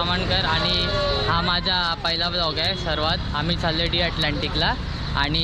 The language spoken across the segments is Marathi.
तामणकर आणि हा माझा पहिला ब्लॉग आहे सर्वात. आम्ही चाललो डी अटलांटिकला आणि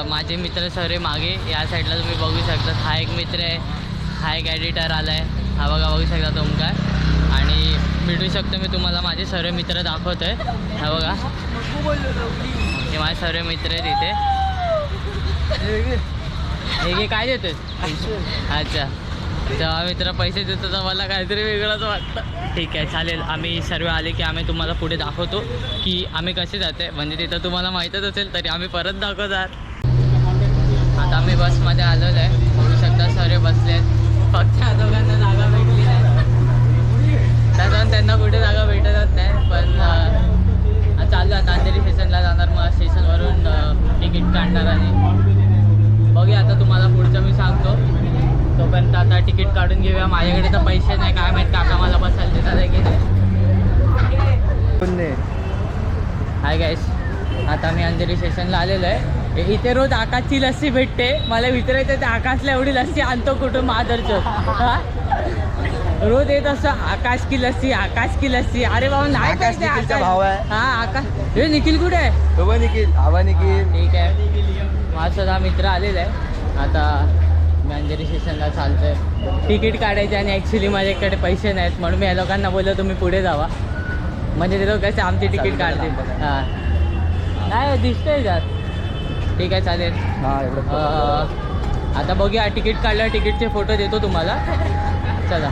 माझे मित्र सर मागे या साईडला तुम्ही बघू शकता. हा एक मित्र आहे, हा एक एडिटर आला आहे, हा बघा बघू शकता तुमका. आणि भेटू शकतो मी तुम्हाला माझे सर्व मित्र दाखवतो आहे. हा बघा हे माझे सर्व मित्र आहेत इथे. हे काय देतोय? अच्छा, तेव्हा मित्र पैसे देतो तर मला काहीतरी वेगळंच वाटतं. ठीक आहे चालेल, आम्ही सर्व आले की आम्ही तुम्हाला पुढे दाखवतो की आम्ही कसे जाते. म्हणजे तिथं तुम्हाला माहीतच असेल तरी आम्ही परत दाखवतात. आता आम्ही बसमध्ये आलेलो आहे, बघू शकता सर्व बसले आहेत. फक्त ह्या दोघांना जागा भेटली नाही, त्याच्यानं त्यांना कुठे जागा भेटतच नाही. पण चालू आता अंधेरी स्टेशनला जाणार, मग स्टेशनवरून तिकीट काढणार आणि बघूया आता तुम्हाला पुढचं मी सांगतो. तोपर्यंत आता तिकीट काढून घेऊया. माझ्याकडे तर पैसे नाही, काय माहीत काका मला बसायला देतात आहे की नाही. हाय गाईस, आता मी अंधेरी स्टेशनला आलेलो आहे. इथे रोज आकाशची लस्सी भेटते. मला विचारायचं ते आकाशला एवढी लस्सी आणतो कुठून महादरचं? हां रोज येत असं आकाश की लस्सी, आकाश की लस्सी. अरे बाबा नाही पाहिजे आकाश भाव आहे. हां आकाश. हे निखिल कुठे आहे? तो निखिल, हवा निखिल. ठीक आहे, माझा मित्र आलेला आहे. आता मी अंधेरी स्टेशनला चालतो आहे तिकीट काढायचे आणि ॲक्च्युली माझ्याकडे पैसे नाहीत, म्हणून मी या लोकांना बोललो तुम्ही पुढे जावा, म्हणजे ते लोक कसे आमची तिकीट काढतील. हां नाही दिसतंय जात. ठीक आहे चालेल. आता बघूया तिकीट काढलं, तिकीटचे फोटो देतो तुम्हाला. चला,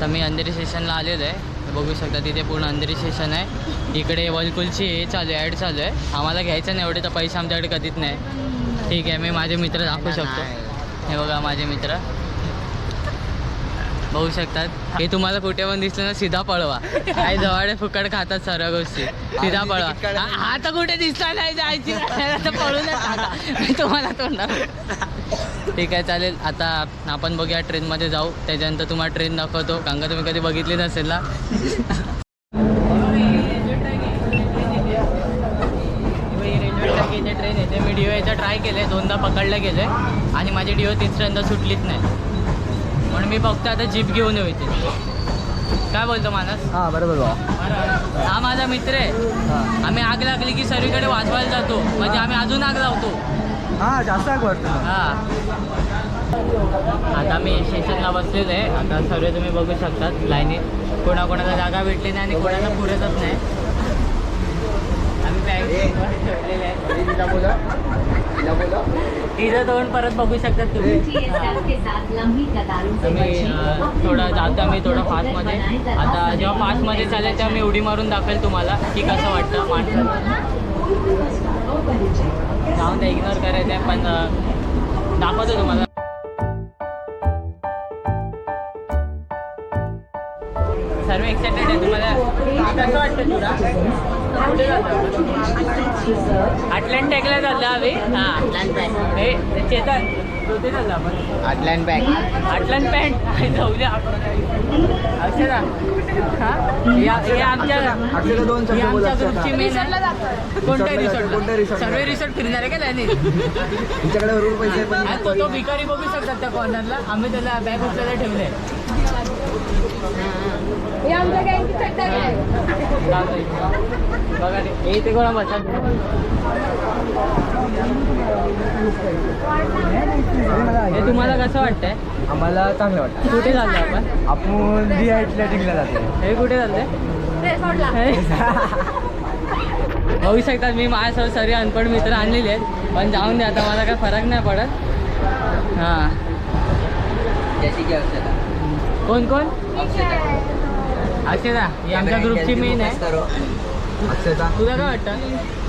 तर मी अंधेरी स्टेशनला आलेलो आहे. बघू शकता तिथे पूर्ण अंधेरी स्टेशन आहे. इकडे वर्लपूलची हे चालू आहे, ॲड चालू आहे. आम्हाला घ्यायचं नाही एवढे तर पैसे आमच्याकडे कधीच नाही. ठीक आहे, मी माझे मित्र दाखवू शकतो. हे बघा माझे मित्र बघू शकतात. हे तुम्हाला कुठे पण दिसलं ना सीधा पळवा. काय जवळ फुकट खातात सर्व गोष्टी, सीधा पळवा. हा तर कुठे दिसला नाही जायची तर पळून टाका तुम्हाला तोंडावर. ठीक आहे चालेल, आता आपण बघूया ट्रेनमध्ये जाऊ, त्याच्यानंतर तुम्हाला ट्रेन दाखवतो, कारण का तुम्ही कधी बघितली नसेल ना. इथे ट्रेन येते. मी डिओ यायचा ट्राय केले, दोनदा पकडले गेले आणि माझी डिओ तिसऱ्यांदा सुटलीच नाही, म्हणून मी फक्त आता जीप घेऊन येऊ इथे. काय बोलतो मानस? हां बरोबर. हा माझा मित्र आहे. आम्ही आग लागली की सर्वीकडे वाजवायला जातो, म्हणजे आम्ही अजून आग लावतो. हां जास्त आग वाटतो. हां आता मी स्टेशनला बसलेलो आहे. आता सर्व तुम्ही बघू शकतात लाईनीत. कोणाकोणाला जागा भेटली नाही आणि कोणाला पुरतच नाही. आम्ही ठेवलेले आहे. तिचं तोंड परत बघू शकतात तुम्ही. थोडं जातो मी थोडं फास्टमध्ये. आता जेव्हा फास्टमध्ये चालेल तेव्हा मी उडी मारून दाखवेल तुम्हाला की कसं वाटतं माणसाला. जाऊन ते इग्नोर करायचं आहे, पण दाखवतो तुम्हाला. सर्व एक्साइटेड आहे. तुम्हाला कसं वाटतं तुला? कुठे जातो? अटलांटिकला चाललो आम्ही. हां अटलांटिक. हे चेतन कुठे चाललो आपण? अटलांटिक जाऊया अक्षरा. हां हे आमच्या ग्रुपची मेन आहे. कोणत्या रिसॉर्ट? सर्व रिसॉर्ट फिरणार आहे का त्याने? तो भिकारी बघू शकतात त्या कॉर्नरला. आम्ही त्याला बॅग उचलायला ठेवले आहे. बघा ते कोणा बसतात. हे तुम्हाला कसं वाटतंय? आम्हाला चांगलं वाटतं. कुठे चाललं आपण डी अटलांटिकला जातो. हे कुठे चाललंय? बघू शकतात मी माझ्यासोबत सर्व अनपढ मित्र आणलेले आहेत, पण जाऊन दे आता, मला काय फरक नाही पडत. हां कोण कोण? अक्षता ही आमच्या ग्रुपची मेन आहे. अक्षता तुला काय वाटतं?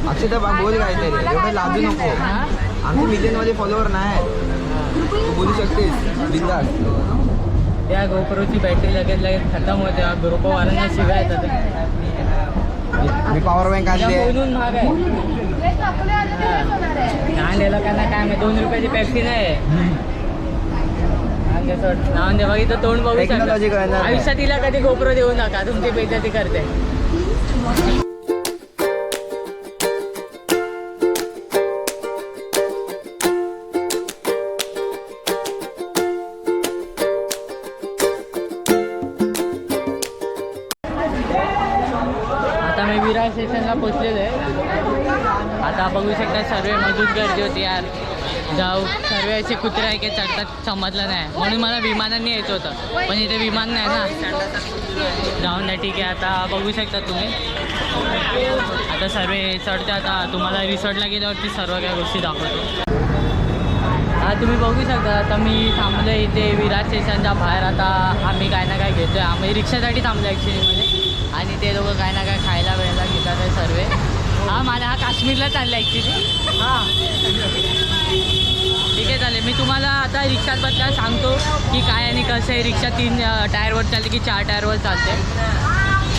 अक्षता बोल काय तरी, एवढं लाजू नको. आमचे मिलियनमध्ये फॉलोवर नाही, तू बोलू शकतेस बिंदास. त्या गोप्रोची बॅटरी लगेच खतम होते. ग्रुपवाल्यांना शिकायचं मी पॉवर बँक आणले बोलून महाग आहे. लहान लोकांना काय माहिती, 2 रुपयाची पेप्सी नाही. नाव दे बघितलं तोंड बघू शकता. आयुष्यात तिला कधी गोप्रो देऊ नका, तुमची बेइज्जती करते. आम्ही विरार स्टेशनला पोचलेलो आहे. आता बघू शकता सर्व मजूत गर्दी होती यार. जाऊ सर्व असे कुत्रे आहे की चढतात समजलं नाही म्हणून मला विमानाने यायचं होतं पण इथे विमान नाही ना. जाऊन द्या ठीक आहे. आता बघू शकता तुम्ही आता सर्व चढते. आता तुम्हाला रिसॉर्टला गेल्यावरती सर्व काही गोष्टी दाखवतो. हा तुम्ही बघू शकता आता मी थांबलो इथे विरार स्टेशनच्या बाहेर. आता आम्ही काय ना काय घेतो आहे. आम्ही रिक्षासाठी थांबलो ॲक्च्युलीमध्ये आणि ते लोक काय ना काय खायला वेळेला घेतात आहे सर्व. हा माझा हा काश्मीरला चालला ॲक्च्युली. हां ठीक आहे चालेल. मी तुम्हाला आता रिक्षाबद्दल सांगतो की काय आणि कसं आहे. रिक्षा 3 टायरवर चालते की 4 टायरवर चालते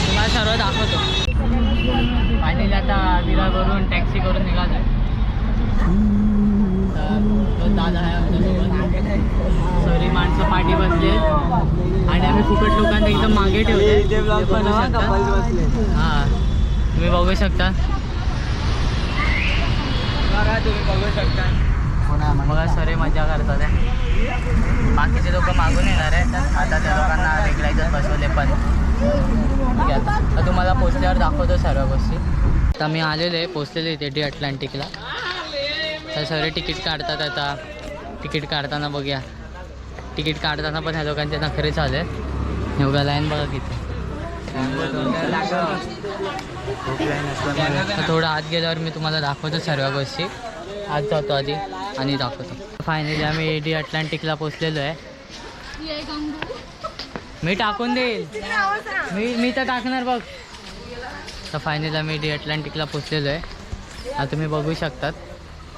तुम्हाला सर्व दाखवतो. फायनली आता विरारवरून टॅक्सी करून निघालो आहे. तो दादा आहे आमच्यासोबत. सॉरी माणसं पाठी बसले आणि आम्ही फुकट लोकांना एकदम मागे ठेवले. हां तुम्ही बघू शकता. तुम्ही बघू शकता बघा सरे मजा करतात आहे. बाकीचे लोक मागून येणार आहे. आता त्या लोकांना वेगळ्याच बसवले पण ठीक आहे. आता तुम्हाला पोचल्यावर दाखवतो सर्व गोष्टी. आता मी आलेलो आहे पोचलेलो इथे डी अटलांटिकला. तर सर्व तिकीट काढतात. आता तिकीट काढताना बघूया. तिकीट काढताना पण ह्या लोकांचे नखरे चालू आहेत. हे बघा लाईन बघा किती. थोडं आत गेल्यावर मी तुम्हाला दाखवतो सर्व गोष्टी. आज जातो आधी आणि दाखवतो. फायनली आम्ही डी अटलांटिकला पोचलेलो आहे. मी टाकून देईल. मी तर टाकणार बघ. तर फायनली आम्ही डी अटलांटिकला पोचलेलो आहे. आता तुम्ही बघू शकतात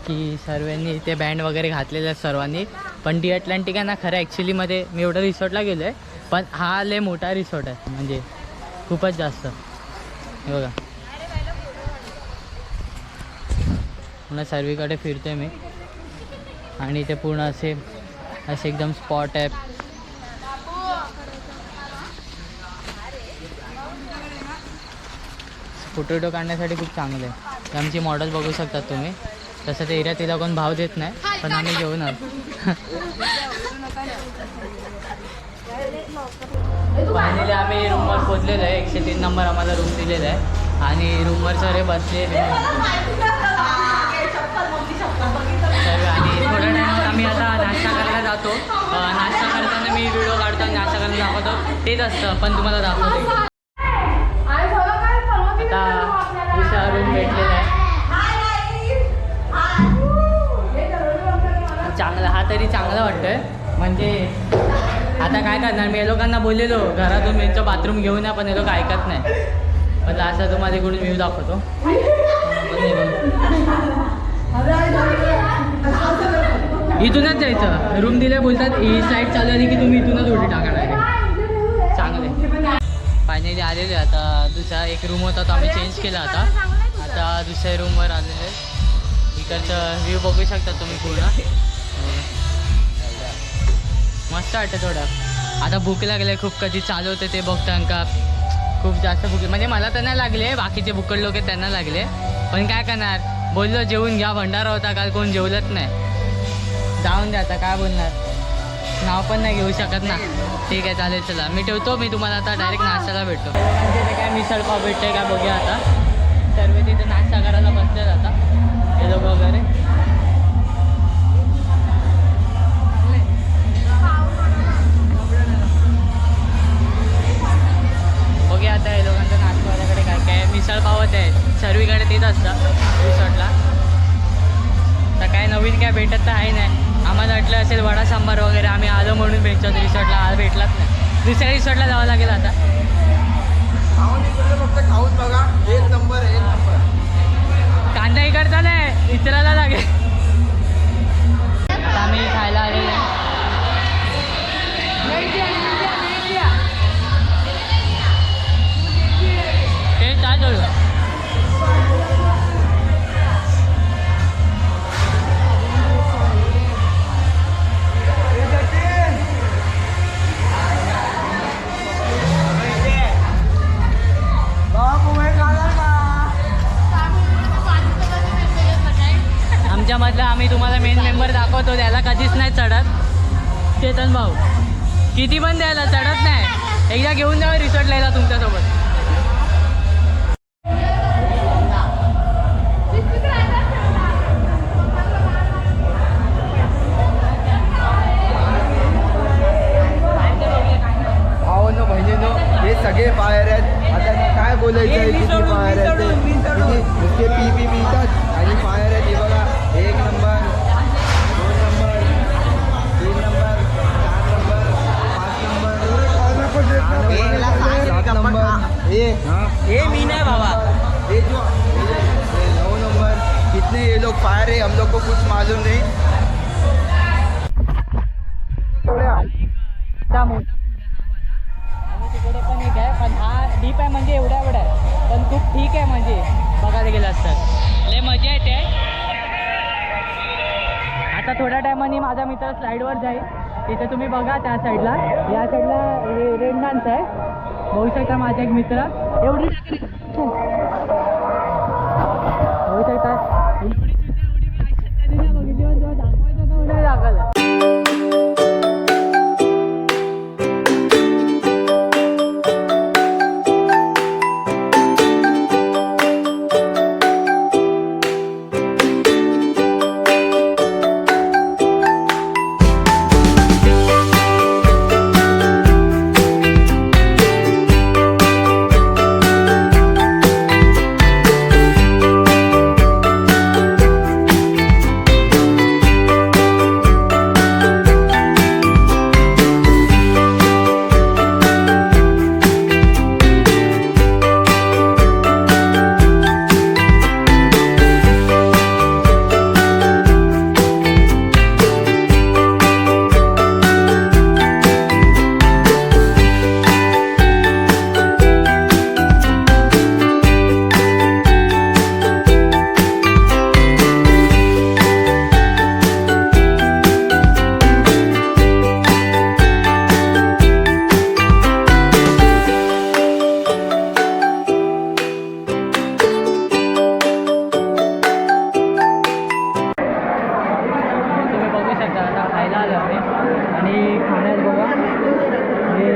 की सर्वांनी इथे बँड वगैरे घातलेले आहेत सर्वांनी. पण डी अटलांटिक आहे ना खरं ॲक्च्युलीमध्ये मी एवढं रिसॉर्टला गेलो आहे पण हा लय मोठा रिसॉर्ट आहे म्हणजे खूपच जास्त. हे बघा पूर्ण सर्वीकडे फिरतो आहे मी आणि इथे पूर्ण असे एकदम स्पॉट आहे. फोटो काढण्यासाठी खूप चांगलं आहे. आमची मॉडेल बघू शकतात तुम्ही. तसं ते एरिया तिला कोण भाव देत नाही पण आम्ही घेऊन आलो. फायनली आम्ही रूमवर पोचलेलो आहे. 103 नंबर आम्हाला रूम दिलेला आहे आणि रूमवर सर्व बसले सर्व. आणि थोड्या टायमात आम्ही आता नाश्ता करायला जातो. नाश्ता करताना मी व्हिडिओ काढतो नाश्ता करायला दाखवतो तेच असतं पण तुम्हाला दाखवतो. आता दुसरा रूम भेटलेला आहे चांगला. हा तरी चांगला वाटतोय म्हणजे आता काय करणार. मी या लोकांना बोललेलो घरातून यांचं बाथरूम घेऊन या पण हे लोक ऐकत नाही. पण असं तुम्हाला इकडून व्ह्यू दाखवतो. इथूनच जायचं. रूम दिले बोलतात ही साईड चालू आली की तुम्ही इथूनच उलटी टाकणार. चांगले. फायनली आलेले आता दुसरा एक रूम होता तो आम्ही चेंज केला आता दुसऱ्या रूमवर आलेले. इकडचं व्ह्यू बघू शकता तुम्ही पूर्ण. मस्त वाटतं थोडं. आता भूक लागले खूप. कधी चालू होते ते बघता का खूप जास्त भूक म्हणजे मला तर नाही लागले बाकीचे भुकड लोक आहेत त्यांना लागले पण काय करणार. बोललो जेवून घ्या भंडारा होता काल कोण जेवलंच नाही. जाऊन द्या आता काय बोलणार. नाव पण नाही घेऊ शकत ना. ठीक आहे चालेल चला मी ठेवतो. मी तुम्हाला आता डायरेक्ट नाश्त्याला भेटतो. तिथे काय मिसळपाव भेटते काय बघूया. आता सर्व तिथे नाश्ता करायला बसले आता हे लोक वगैरे. बघूया आता हे लोकांचा नाश्ता माझ्याकडे काय काय मिसळपावच आहे. सर्वीकडे तेच असतं रिसॉर्टला. तर काय नवीन काय भेटत तर आहे नाही. आम्हाला वाटलं असेल वडा सांबार वगैरे आम्ही आलो म्हणून भेटतो रिसॉर्टला. आज भेटलाच नाही. दुसऱ्या रिसॉर्टला जावं लागेल आता. फक्त खाऊन बघा. एक नंबर. कांदा इकडचा नाही विचारायला लागेल. आता आम्ही खायला आलेलो आहे. ते काय करू. आमच्यामधला आम्ही तुम्हाला मेन मेंबर दाखवतो त्याला कधीच नाही चढत. चेतन भाऊ किती पण द्यायला चढत नाही. एकदा घेऊन जावं रिसॉर्टला यायला तुमच्यासोबत. सगळे फायर आहेत. आता काय बोलायचं आहे, किती फायर आहेत ते. नुसते पी पी पितात आणि फायर आहेत. हे बघा 1 number 2 number 3 number 4 number 5 number 7 number हे मी नाही बाबा. ये 9 नंबर. कितने ये लोग फायर है, हम लोग को कुछ मालूम नहीं. त्या मोठा आणि तिकडे पण एक आहे, पण हा डीप आहे म्हणजे एवढा आहे, पण खूप ठीक आहे म्हणजे बघायला गेलं असतं. लय मजा येते. आता थोड्या टायमाने माझा मित्र स्लाईडवर जाईल. तिथे तुम्ही बघा त्या साईडला, या साईडला रेन डान्स आहे. बघू शकता माझा एक मित्र एवढी बघू शकता. कधी नाही बघितली, जेव्हा दाखवायचं तर उडी दाखवलं. आणि खाण्यात बघा हे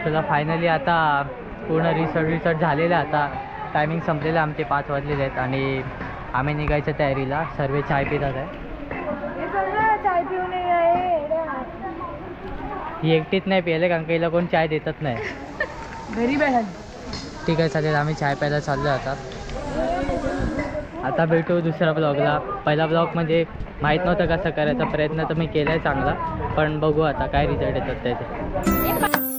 चला फायनली आता पूर्ण रिसर्च झालेलं आहे. आता टायमिंग संपलेलं आहे, आमचे 5 वाजलेले आहेत आणि आम्ही निघायच्या तयारीला. सर्व चाय पितात आहे. ही एकटीच नाही पिले कारण की हिला कोण चाय देतच नाही. घरी बॅग ठीक आहे चालेल, आम्ही चाय प्यायला चाललो आता. आता भेटू दुसऱ्या ब्लॉगला. पहिला ब्लॉग म्हणजे माहीत नव्हतं कसं करायचा, प्रयत्न तर मी केला आहे चांगला, पण बघू आता काय रिझल्ट येतात त्याचे.